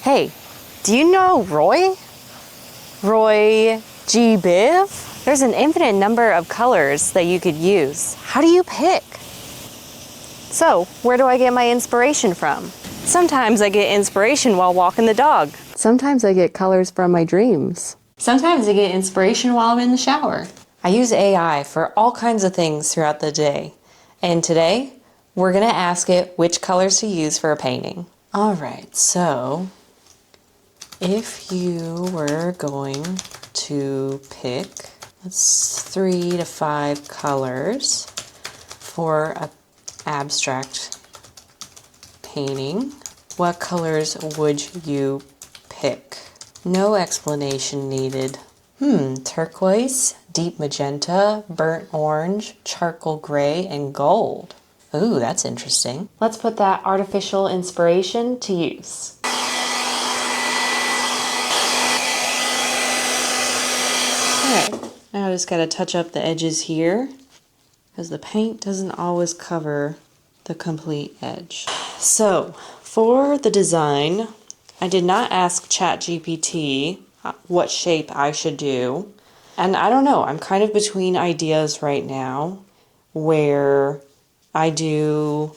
Hey, do you know Roy? Roy G. Biv? There's an infinite number of colors that you could use. How do you pick? So, where do I get my inspiration from? Sometimes I get inspiration while walking the dog. Sometimes I get colors from my dreams. Sometimes I get inspiration while I'm in the shower. I use AI for all kinds of things throughout the day. And today, we're gonna ask it which colors to use for a painting. All right, so if you were going to pick, 3 to 5 colors for an abstract painting, what colors would you pick? No explanation needed. Turquoise, deep magenta, burnt orange, charcoal gray, and gold. Ooh, that's interesting. Let's put that artificial inspiration to use. Alright, now I just gotta touch up the edges here because the paint doesn't always cover the complete edge. So, for the design, I did not ask ChatGPT what shape I should do. And I don't know, I'm kind of between ideas right now where I do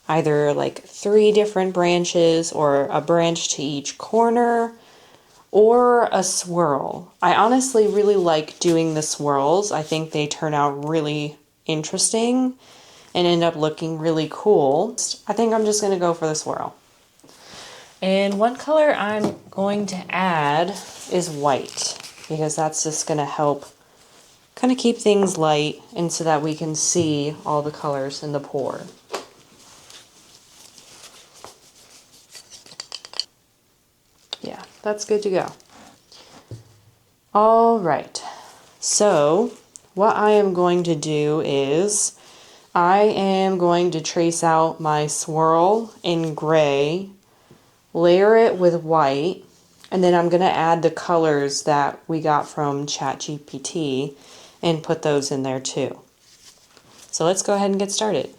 either like 3 different branches or a branch to each corner or a swirl. I honestly really like doing the swirls. I think they turn out really interesting and end up looking really cool. I think I'm just gonna go for the swirl. And one color I'm going to add is white because that's just gonna help kind of keep things light and so that we can see all the colors in the pour. Yeah, that's good to go. All right, so what I am going to do is I am going to trace out my swirl in gray, layer it with white, and then I'm going to add the colors that we got from ChatGPT and put those in there too. So let's go ahead and get started.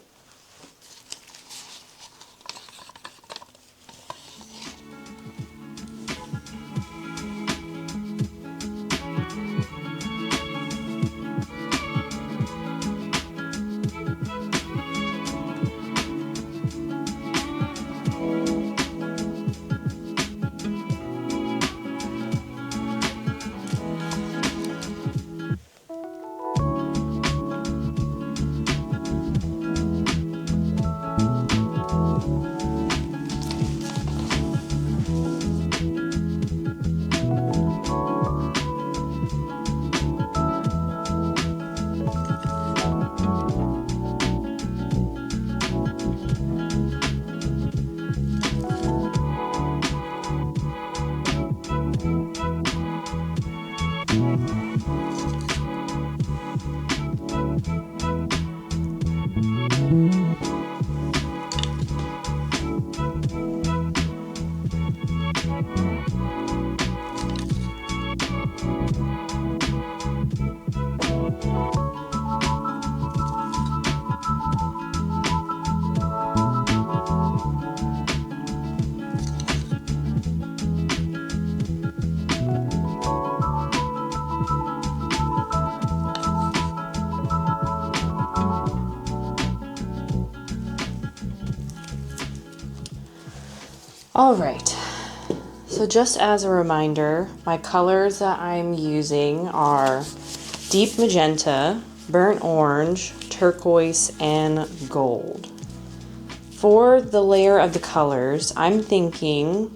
All right, so just as a reminder, my colors that I'm using are deep magenta, burnt orange, turquoise, and gold. For the layer of the colors, I'm thinking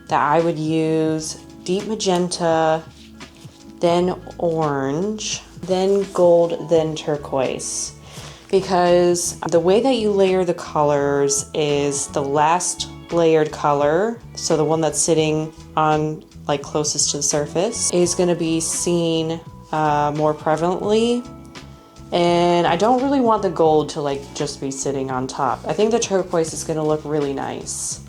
that I would use deep magenta, then orange, then gold, then turquoise. Because the way that you layer the colors is the last layered color, so the one that's sitting on like closest to the surface, is going to be seen more prevalently. And I don't really want the gold to like just be sitting on top. I think the turquoise is going to look really nice.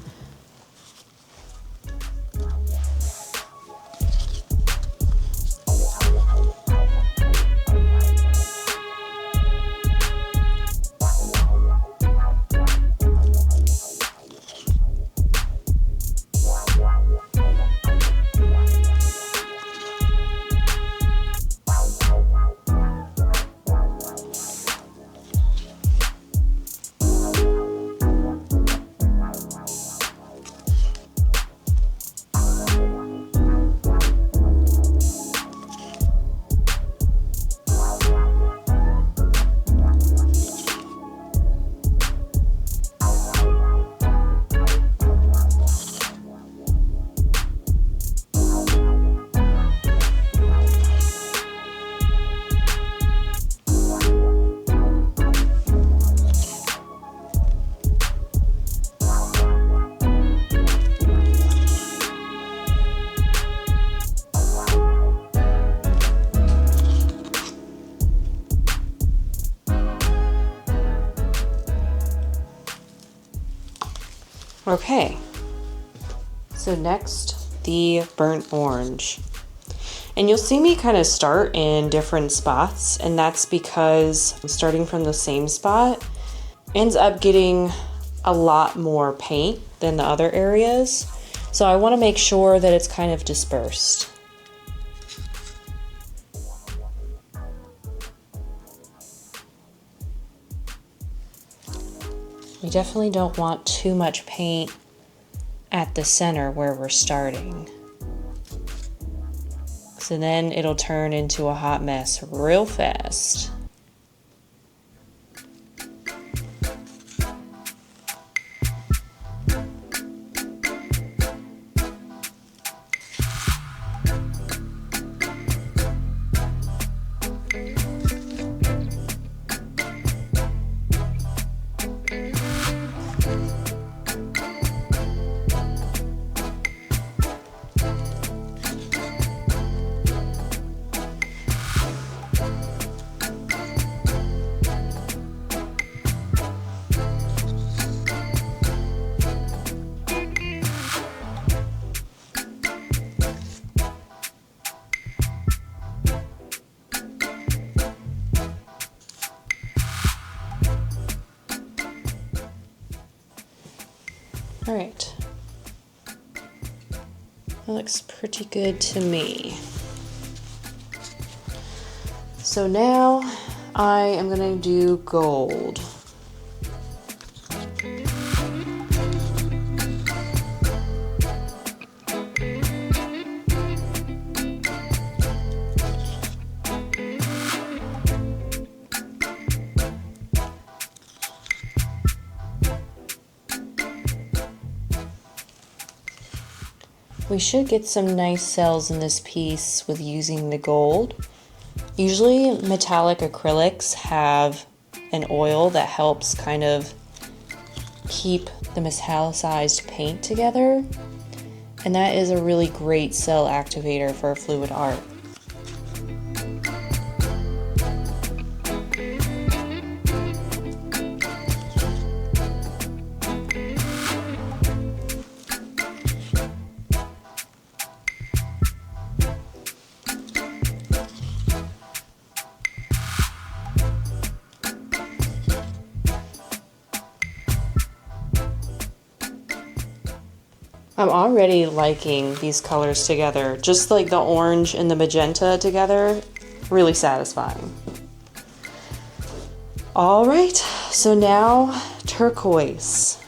Okay, so next, the burnt orange. And you'll see me kind of start in different spots, and that's because starting from the same spot ends up getting a lot more paint than the other areas. So I want to make sure that it's kind of dispersed. We definitely don't want too much paint at the center where we're starting. So then it'll turn into a hot mess real fast. All right, that looks pretty good to me. So now I am gonna do gold. We should get some nice cells in this piece with using the gold. Usually metallic acrylics have an oil that helps kind of keep the metallicized paint together, and that is a really great cell activator for fluid art. I'm already liking these colors together, just like the orange and the magenta together, really satisfying. All right, so now turquoise.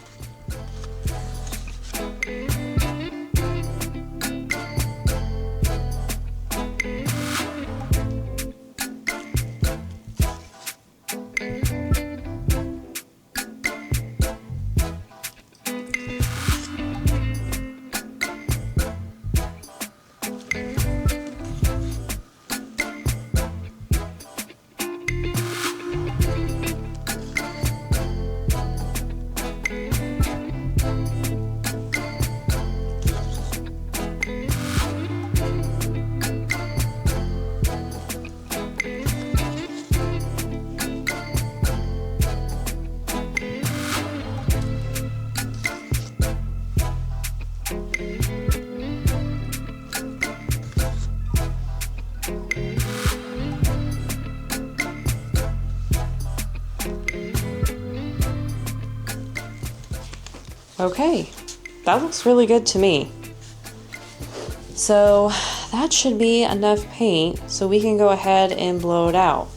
Okay, that looks really good to me. So that should be enough paint so we can go ahead and blow it out.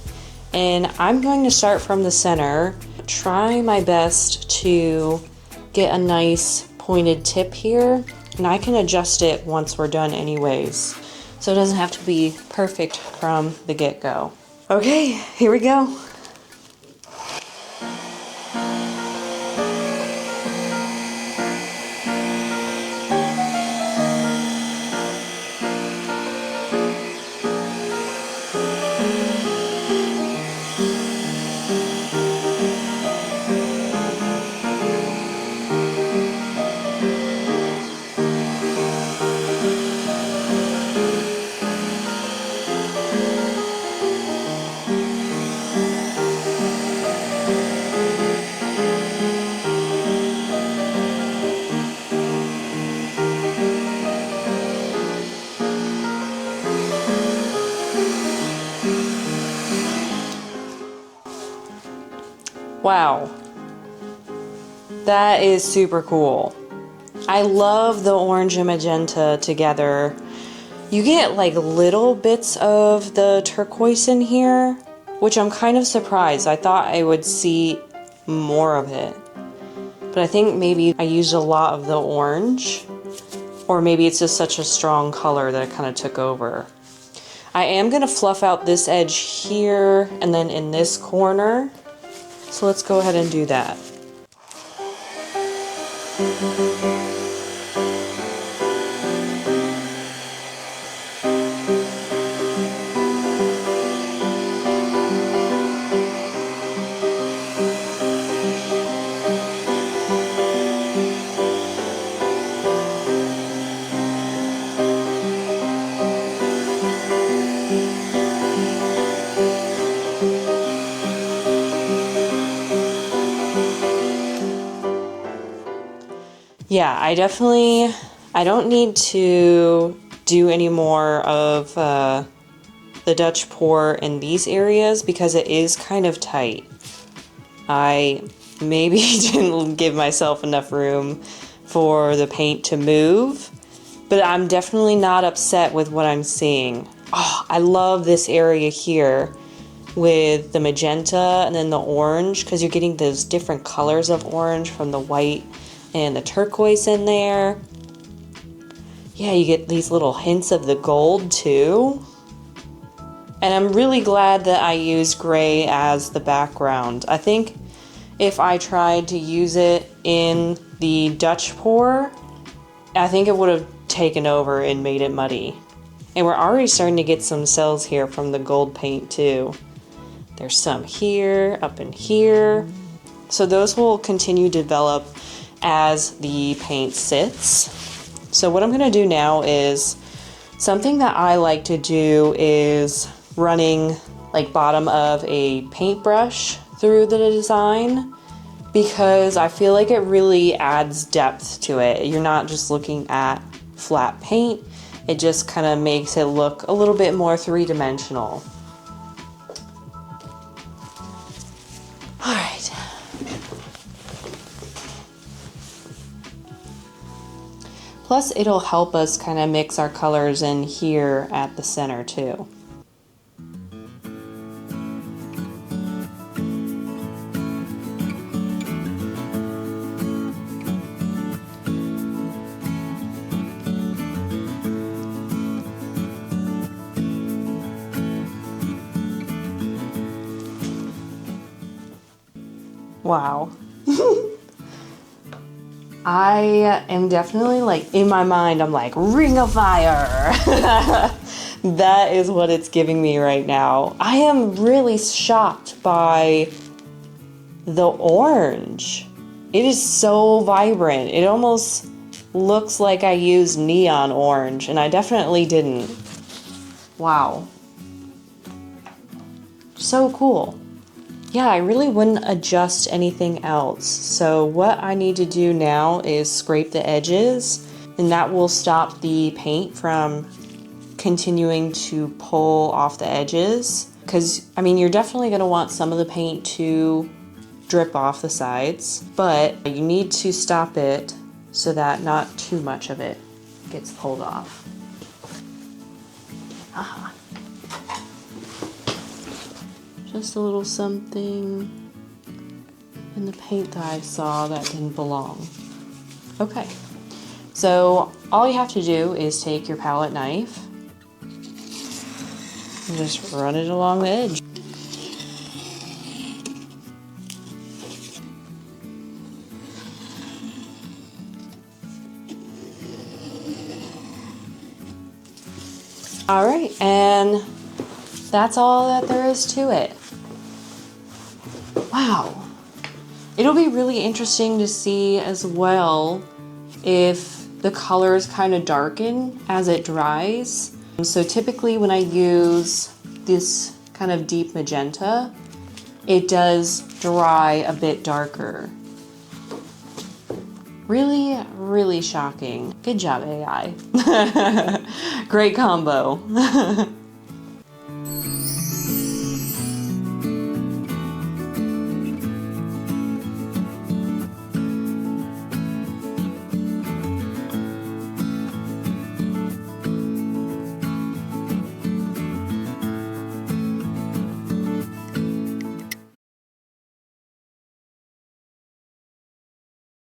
And I'm going to start from the center, try my best to get a nice pointed tip here, and I can adjust it once we're done anyways. So it doesn't have to be perfect from the get-go. Okay, here we go. Wow. That is super cool. I love the orange and magenta together. You get like little bits of the turquoise in here, which I'm kind of surprised. I thought I would see more of it. But I think maybe I used a lot of the orange, or maybe it's just such a strong color that it kind of took over. I am going to fluff out this edge here and then in this corner. So let's go ahead and do that. Yeah, I don't need to do any more of the Dutch pour in these areas because it is kind of tight. I maybe didn't give myself enough room for the paint to move, but I'm definitely not upset with what I'm seeing. Oh, I love this area here with the magenta and then the orange, because you're getting those different colors of orange from the white and the turquoise in there. Yeah, you get these little hints of the gold too. And I'm really glad that I used gray as the background. I think if I tried to use it in the Dutch pour, I think it would have taken over and made it muddy. And we're already starting to get some cells here from the gold paint too. There's some here, up in here. So those will continue to develop as the paint sits. So what I'm gonna do now is, something that I like to do is running like bottom of a paintbrush through the design, because I feel like it really adds depth to it. You're not just looking at flat paint, it just kind of makes it look a little bit more three-dimensional. All right. Plus, it'll help us kind of mix our colors in here at the center too. Wow. I am definitely like, in my mind, I'm like, Ring of Fire. That is what it's giving me right now. I am really shocked by the orange. It is so vibrant. It almost looks like I used neon orange, and I definitely didn't. Wow. So cool. Yeah, I really wouldn't adjust anything else. So what I need to do now is scrape the edges, and that will stop the paint from continuing to pull off the edges. Because, I mean, you're definitely going to want some of the paint to drip off the sides, but you need to stop it so that not too much of it gets pulled off. Aha. Just a little something in the paint that I saw that didn't belong. Okay, so all you have to do is take your palette knife and just run it along the edge. All right, and that's all that there is to it. Wow. It'll be really interesting to see as well if the colors kind of darken as it dries. So typically when I use this kind of deep magenta, it does dry a bit darker. Really, really shocking. Good job, AI. Great combo.